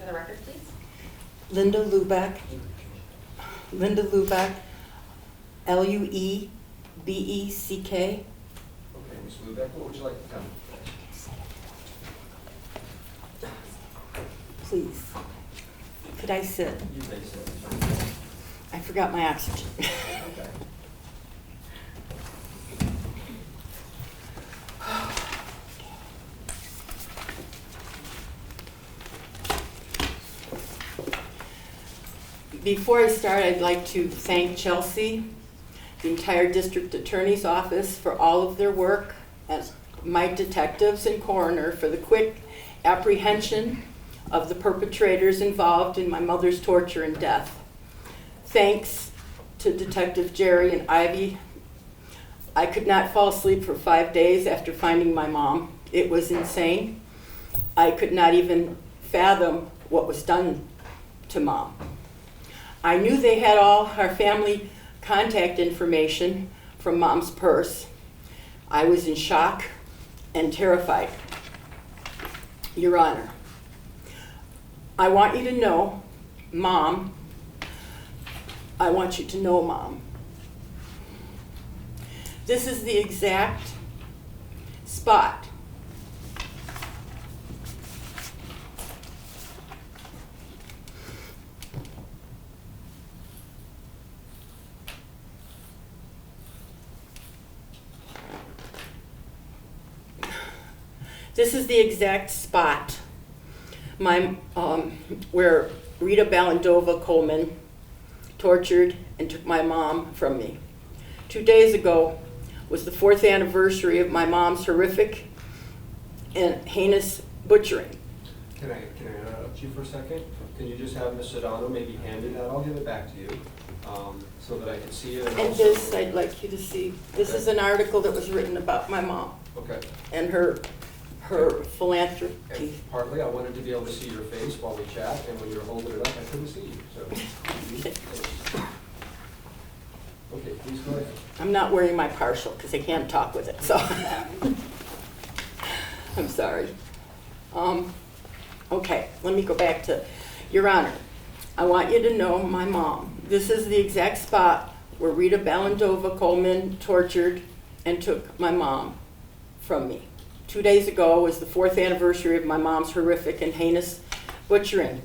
for the record, please. Linda Luebeck. Linda Luebeck. Luebeck. Okay, Ms. Luebeck, what would you like to tell me? Please. Could I sit? You may say. I forgot my oxygen. Okay. Before I start, I'd like to thank Chelsea, the entire district attorney's office for all of their work, and my detectives and coroner for the quick apprehension of the perpetrators involved in my mother's torture and death. Thanks to Detective Jerry and Ivy. I could not fall asleep for 5 days after finding my mom. It was insane. I could not even fathom what was done to Mom. I knew they had all our family contact information from Mom's purse. I was in shock and terrified. Your Honor, I want you to know, Mom, I want you to know, Mom. This is the exact spot where Rita Ballandova Coleman tortured and took my mom from me. 2 days ago was the 4th anniversary of my mom's horrific and heinous butchering. Can I interrupt you for a second? Can you just have Ms. Sedano maybe hand it out? I'll give it back to you so that I can see it. And also- this, I'd like you to see. This is an article that was written about my mom Okay. and her philanthropy. And partly, I wanted to be able to see your face while we chat, and when you were holding it up, I couldn't see you, so. Okay, please go ahead. I'm not wearing my partial because I can't talk with it, so. I'm sorry. Okay, let me go back to, Your Honor, I want you to know my mom. This is the exact spot where Rita Ballandova Coleman tortured and took my mom from me. 2 days ago was the 4th anniversary of my mom's horrific and heinous butchering.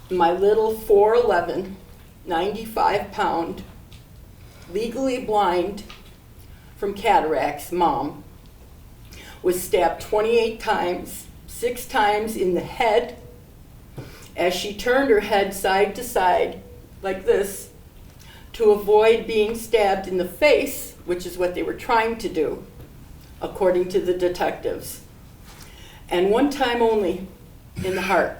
My little 4'11", 95-pound, legally blind from cataracts mom was stabbed 28 times, 6 times in the head as she turned her head side to side like this to avoid being stabbed in the face, which is what they were trying to do, according to the detectives. And 1 time only in the heart,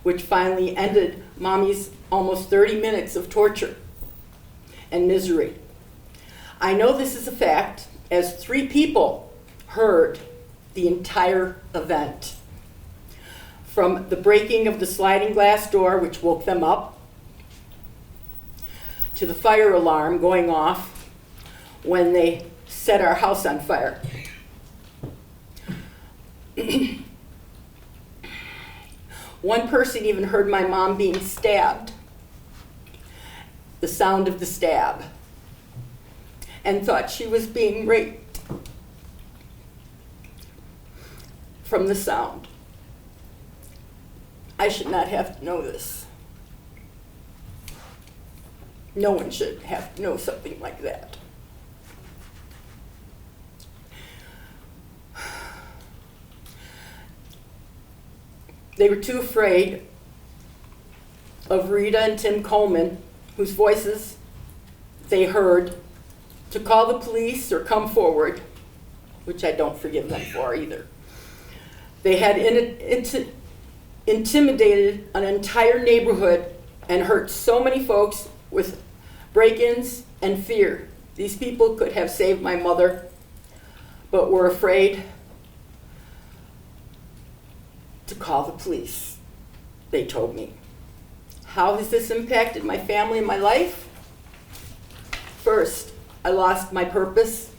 which finally ended Mommy's almost 30 minutes of torture and misery. I know this is a fact, as 3 people heard the entire event. From the breaking of the sliding glass door, which woke them up, to the fire alarm going off when they set our house on fire. One person even heard my mom being stabbed, the sound of the stab, and thought she was being raped from the sound. I should not have to know this. No one should have to know something like that. They were too afraid of Rita and Tim Coleman, whose voices they heard, to call the police or come forward, which I don't forgive them for either. They had intimidated an entire neighborhood and hurt so many folks with break-ins and fear. These people could have saved my mother, but were afraid to call the police, they told me. How has this impacted my family and my life? First, I lost my purpose.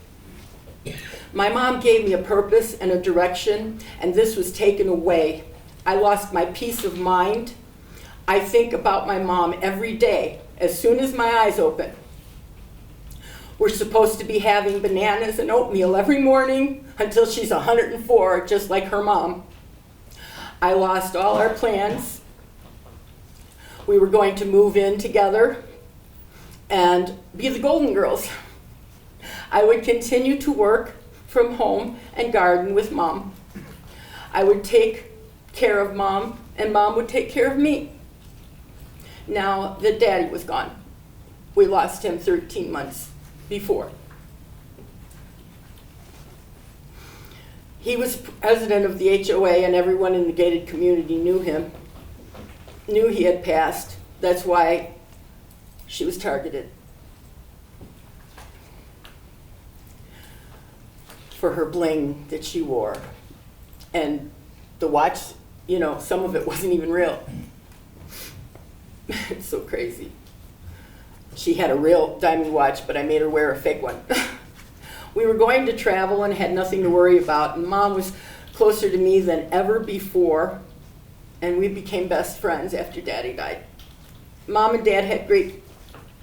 My mom gave me a purpose and a direction, and this was taken away I lost my peace of mind. I think about my mom every day, as soon as my eyes open. We're supposed to be having bananas and oatmeal every morning until she's 104, just like her mom. I lost all our plans. We were going to move in together and be the Golden Girls. I would continue to work from home and garden with Mom. I would take care of Mom, and Mom would take care of me. Now that Daddy was gone, we lost him 13 months before. He was president of the HOA, and everyone in the gated community knew him, knew he had passed. That's why she was targeted. For her bling that she wore. And the watch, you know, some of it wasn't even real. It's so crazy. She had a real diamond watch, but I made her wear a fake one. We were going to travel and had nothing to worry about, and Mom was closer to me than ever before, and we became best friends after Daddy died. Mom and Dad had great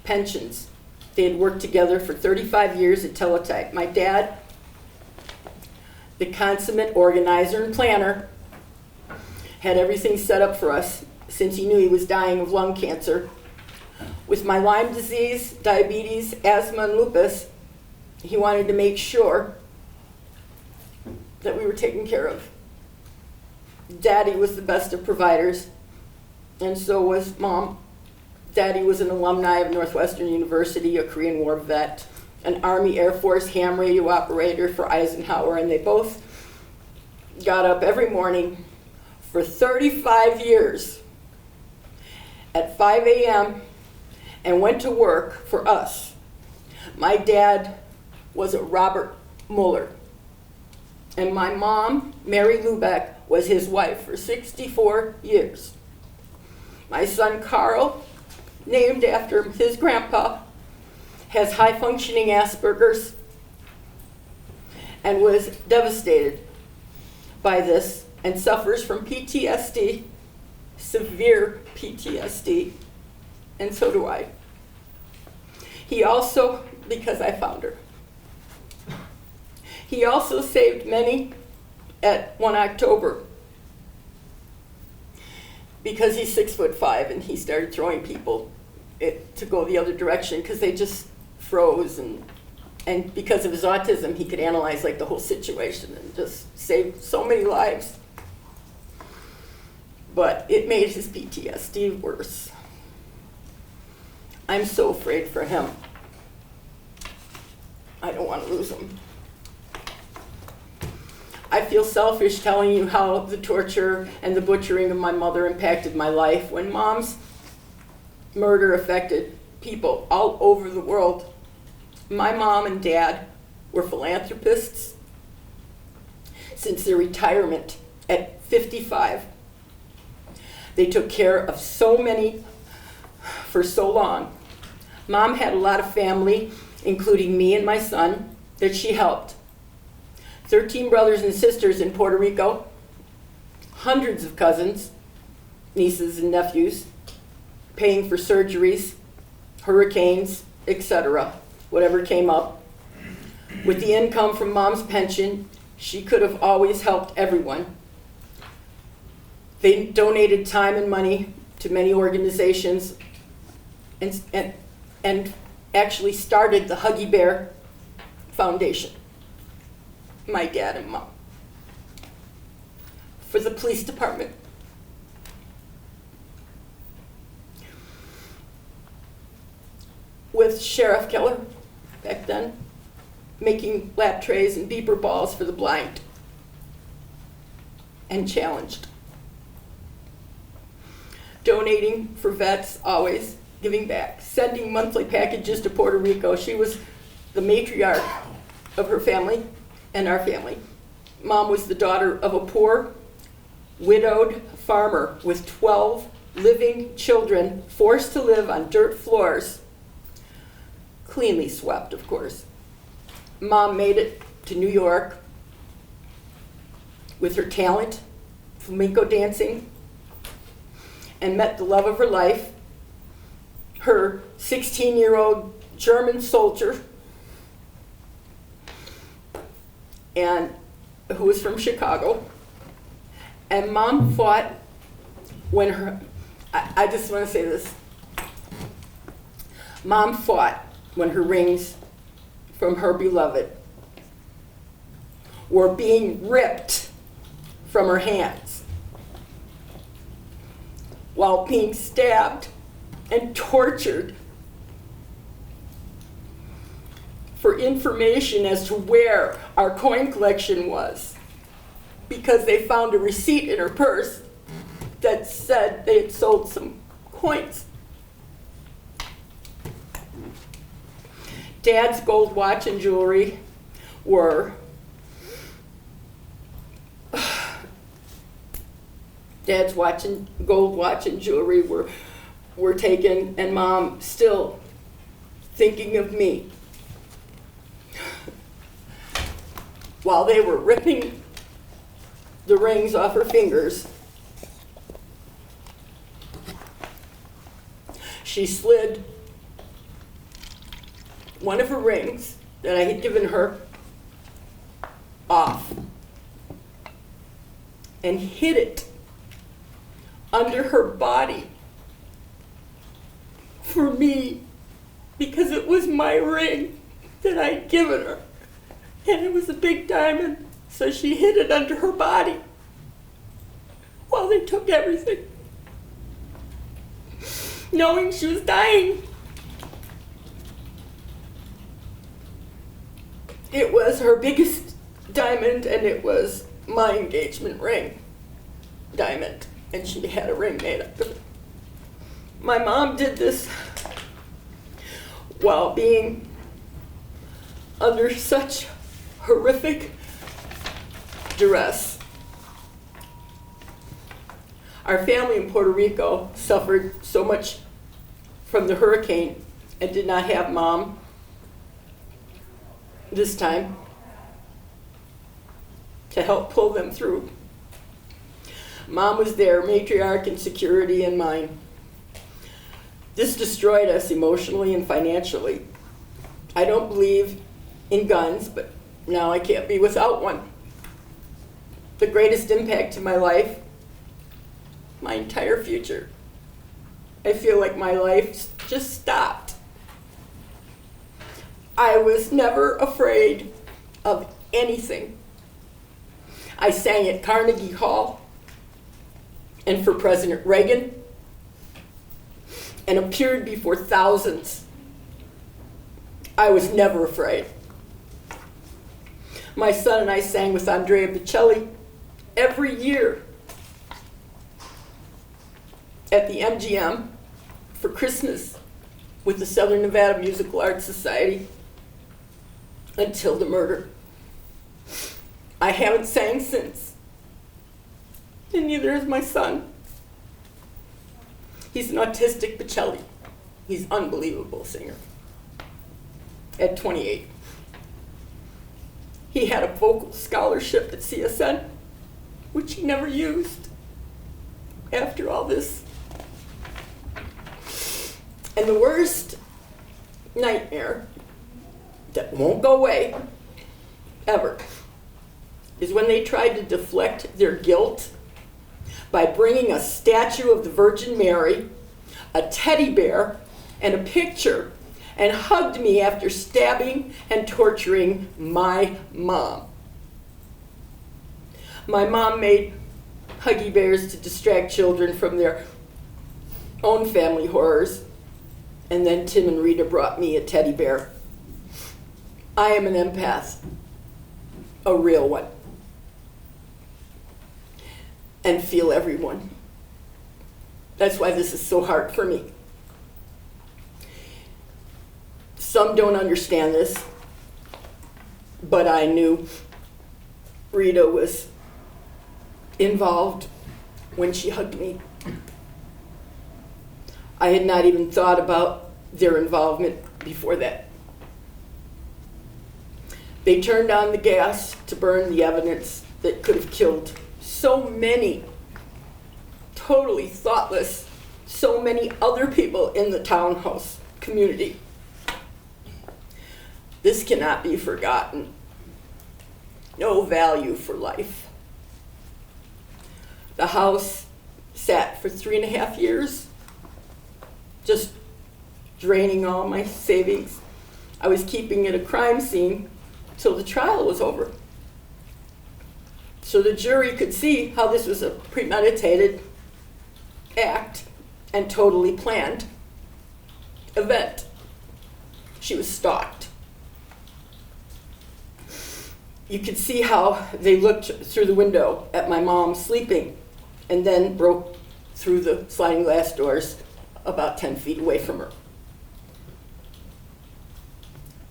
pensions. They had worked together for 35 years at Teletype. My dad, the consummate organizer and planner, had everything set up for us since he knew he was dying of lung cancer. With my Lyme disease, diabetes, asthma, and lupus, he wanted to make sure that we were taken care of. Daddy was the best of providers, and so was Mom. Daddy was an alumni of Northwestern University, a Korean War vet, an Army Air Force ham radio operator for Eisenhower, and they both got up every morning for 35 years at 5 a.m. and went to work for us. My dad was a Robert Mueller, and my mom, Mary Luebeck, was his wife for 64 years. My son Carl, named after his grandpa, has high-functioning Asperger's and was devastated by this and suffers from PTSD, severe PTSD, and so do I. He also, because I found her, he also saved many at 1 October because he's 6'5" and he started throwing people to go the other direction because they just froze, and because of his autism he could analyze like the whole situation and just save so many lives. But it made his PTSD worse. I'm so afraid for him. I don't want to lose him. I feel selfish telling you how the torture and the butchering of my mother impacted my life when Mom's murder affected people all over the world. My mom and dad were philanthropists since their retirement at 55. They took care of so many for so long. Mom had a lot of family, including me and my son, that she helped. 13 brothers and sisters in Puerto Rico, hundreds of cousins, nieces and nephews, paying for surgeries, hurricanes, etc., whatever came up. With the income from Mom's pension, she could have always helped everyone. They donated time and money to many organizations and actually started the Huggy Bear Foundation, my dad and Mom, for the police department. With Sheriff Keller, back then, making lap trays and beeper balls for the blind, and challenged. Donating for vets, always giving back, sending monthly packages to Puerto Rico. She was the matriarch of her family and our family. Mom was the daughter of a poor, widowed farmer with 12 living children, forced to live on dirt floors, cleanly swept, of course. Mom made it to New York with her talent, flamenco dancing and met the love of her life, her 16-year-old German soldier, and who was from Chicago. And Mom fought when her, I just want to say this. Mom fought when her rings from her beloved were being ripped from her hands while being stabbed and tortured for information as to where our coin collection was, because they found a receipt in her purse that said they had sold some coins. Dad's gold watch and jewelry were gold watch and jewelry were taken, and Mom still thinking of me while they were ripping the rings off her fingers. She slid one of her rings that I had given her off and hid it under her body for me, because it was my ring that I'd given her, and it was a big diamond, so she hid it under her body while they took everything, knowing she was dying. It was her biggest diamond, and it was my engagement ring diamond, and she had a ring made up of it. My mom did this while being under such horrific duress. Our family in Puerto Rico suffered so much from the hurricane and did not have Mom this time to help pull them through. Mom was their matriarch in security and mine. This destroyed us emotionally and financially. I don't believe in guns, but now I can't be without one. The greatest impact to my life, my entire future. I feel like my life just stopped. I was never afraid of anything. I sang at Carnegie Hall and for President Reagan and appeared before thousands. I was never afraid. My son and I sang with Andrea Bocelli every year at the MGM for Christmas with the Southern Nevada Musical Arts Society until the murder. I haven't sang since, and neither has my son. He's an autistic Bocelli. He's an unbelievable singer. At 28. He had a vocal scholarship at CSN, which he never used after all this. And the worst nightmare that won't go away, ever, is when they tried to deflect their guilt by bringing a statue of the Virgin Mary, a teddy bear, and a picture, and hugged me after stabbing and torturing my mom. My mom made huggy bears to distract children from their own family horrors, and then Tim and Rita brought me a teddy bear. I am an empath, a real one, and feel everyone. That's why this is so hard for me. Some don't understand this, but I knew Rita was involved when she hugged me. I had not even thought about their involvement before that. They turned on the gas to burn the evidence that could have killed so many totally thoughtless, so many other people in the townhouse community. This cannot be forgotten. No value for life. The house sat for 3.5 years, just draining all my savings. I was keeping it a crime scene till the trial was over. So the jury could see how this was a premeditated act and totally planned event. She was stalked. You could see how they looked through the window at my mom sleeping and then broke through the sliding glass doors about 10 feet away from her.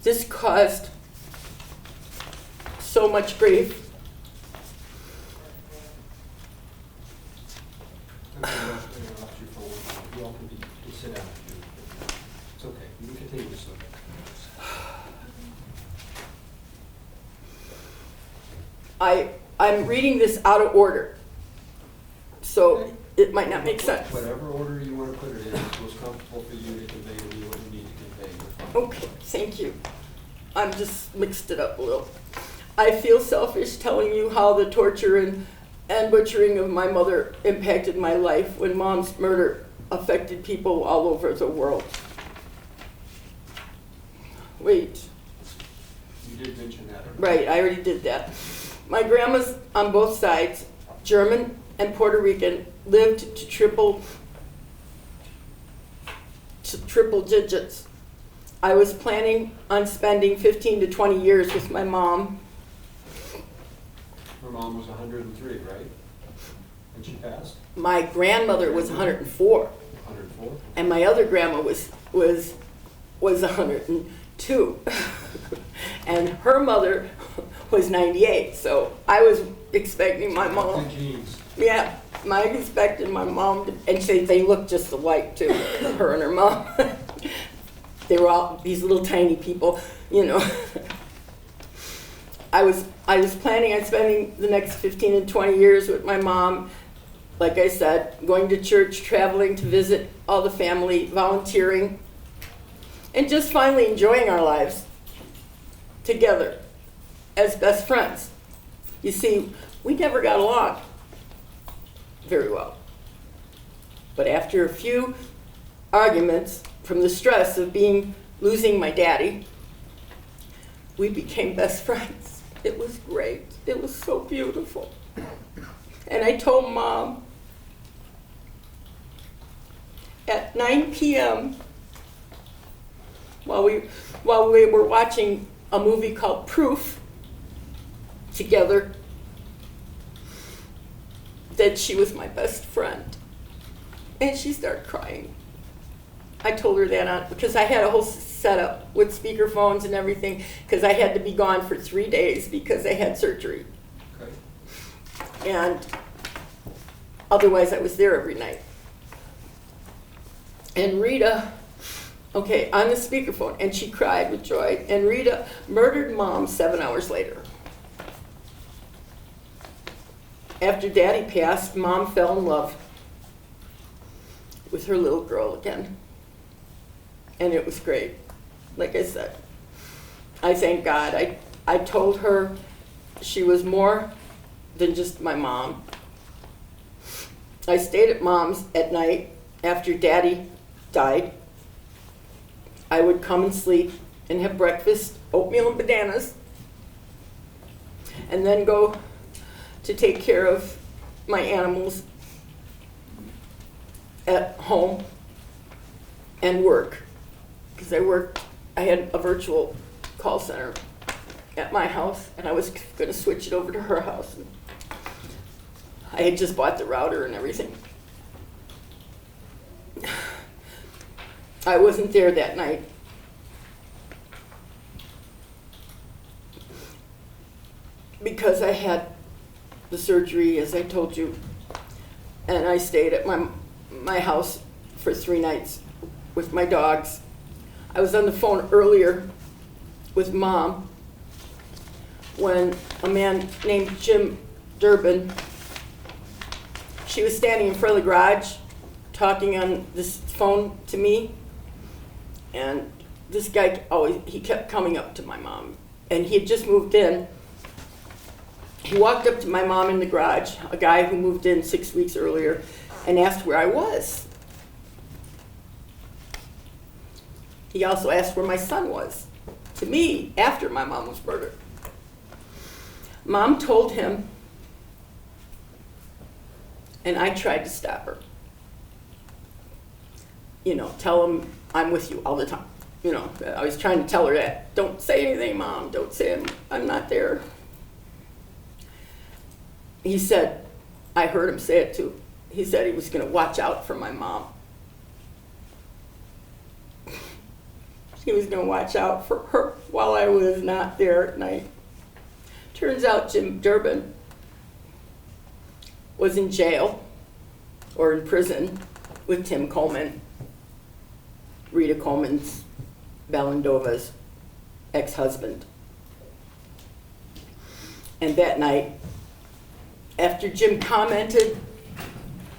This caused so much grief. I'm sorry to interrupt you for one moment. You all can sit down. It's okay. You can continue to sit. I'm reading this out of order, so Okay. it might not make sense. Whatever order you want to put it in, it's most comfortable for you to convey to me what you need to convey. You're fine. Okay, thank you. I'm just mixed it up a little. I feel selfish telling you how the torture and butchering of my mother impacted my life when Mom's murder affected people all over the world. Wait. You did mention that. Right, I already did that. My grandmas on both sides, German and Puerto Rican, lived to triple digits. I was planning on spending 15 to 20 years with my mom. Her mom was 103, right? And she passed? My grandmother was 104, 104? and my other grandma was 102. And her mother was 98, so I was expecting my mom. Good genes. Yeah, I expected my mom to, and they looked just alike too, her and her mom. They were all these little tiny people, you know. I was planning on spending the next 15 and 20 years with my mom, like I said, going to church, traveling to visit all the family, volunteering, and just finally enjoying our lives together as best friends. You see, we never got along very well. But after a few arguments from the stress of losing my daddy, we became best friends. It was great. It was so beautiful. And I told Mom at 9 p.m. while we were watching a movie called Proof together, that she was my best friend. And she started crying. I told her that because I had a whole setup with speakerphones and everything, because I had to be gone for 3 days because I had surgery. Okay. And otherwise I was there every night. And Rita, okay, on the speakerphone, and she cried with joy, and Rita murdered Mom 7 hours later. After Daddy passed, Mom fell in love with her little girl again. And it was great. Like I said, I thank God. I told her she was more than just my mom. I stayed at Mom's at night after Daddy died. I would come and sleep and have breakfast, oatmeal and bananas, and then go to take care of my animals at home and work. Because I had a virtual call center at my house, and I was going to switch it over to her house. And I had just bought the router and everything. I wasn't there that night. Because I had the surgery, as I told you, and I stayed at my house for 3 nights with my dogs. I was on the phone earlier with Mom when a man named Jim Durbin She was standing in front of the garage talking on this phone to me, and this guy he kept coming up to my mom, and he had just moved in. He walked up to my mom in the garage, a guy who moved in 6 weeks earlier, and asked where I was. He also asked where my son was, to me, after my mom was murdered. Mom told him, and I tried to stop her. You know, tell him I'm with you all the time. You know, I was trying to tell her that. Don't say anything, Mom. Don't say I'm not there. He said, I heard him say it too. He said he was going to watch out for my mom. He was going to watch out for her while I was not there at night. Turns out Jim Durbin was in jail or in prison with Tim Coleman, Rita Coleman's, Balandova's ex-husband. And that night, after Jim commented,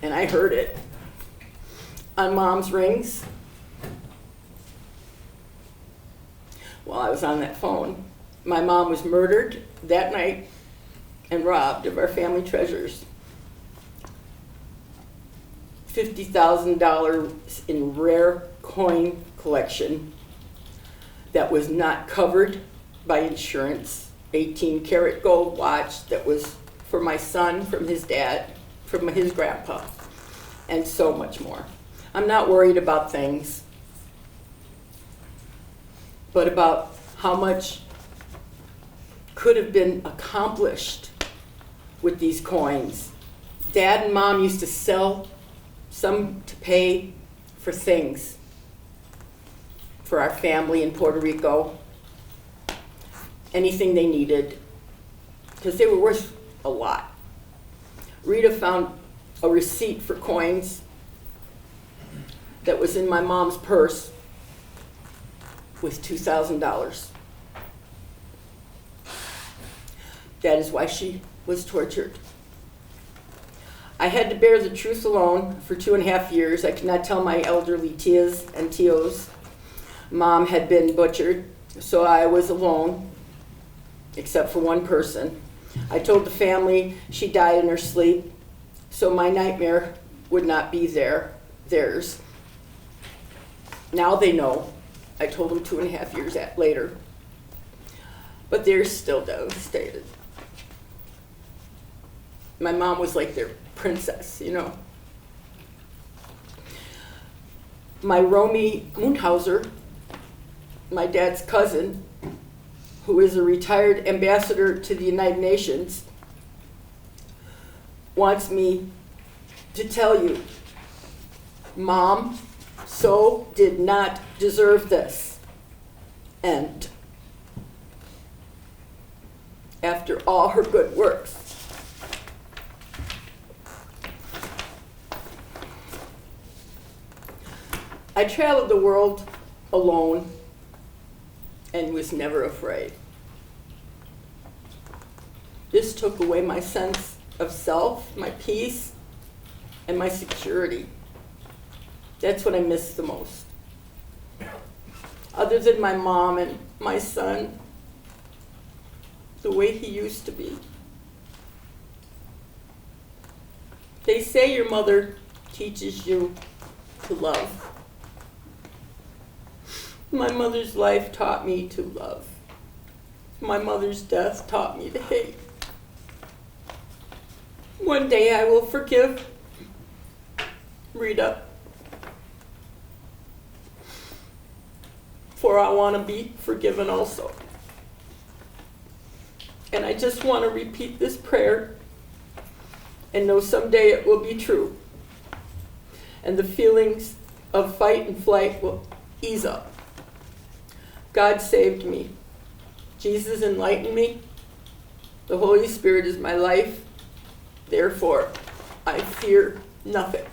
and I heard it, on Mom's rings, while I was on that phone, my mom was murdered that night and robbed of our family treasures. $50,000 in rare coin collection that was not covered by insurance, 18-karat gold watch that was for my son, from his dad, from his grandpa, and so much more. I'm not worried about things, but about how much could have been accomplished with these coins. Dad and Mom used to sell some to pay for things for our family in Puerto Rico, anything they needed, because they were worth a lot. Rita found a receipt for coins that was in my mom's purse with $2,000. That is why she was tortured. I had to bear the truth alone for 2.5 years. I could not tell my elderly tias and tios. Mom had been butchered, so I was alone, except for one person. I told the family she died in her sleep, so my nightmare would not be theirs. Now they know. I told them 2.5 years later, but they're still devastated. My mom was like their princess, you know. My Romy Munhauser, my dad's cousin, who is a retired ambassador to the United Nations, wants me to tell you, Mom so did not deserve this. And after all her good works, I traveled the world alone and was never afraid. This took away my sense of self, my peace, and my security. That's what I miss the most. Other than my mom and my son, the way he used to be. They say your mother teaches you to love. My mother's life taught me to love. My mother's death taught me to hate. One day I will forgive Rita, for I want to be forgiven also. And I just want to repeat this prayer and know someday it will be true. And the feelings of fight and flight will ease up. God saved me. Jesus enlightened me. The Holy Spirit is my life. Therefore, I fear nothing.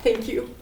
Thank you.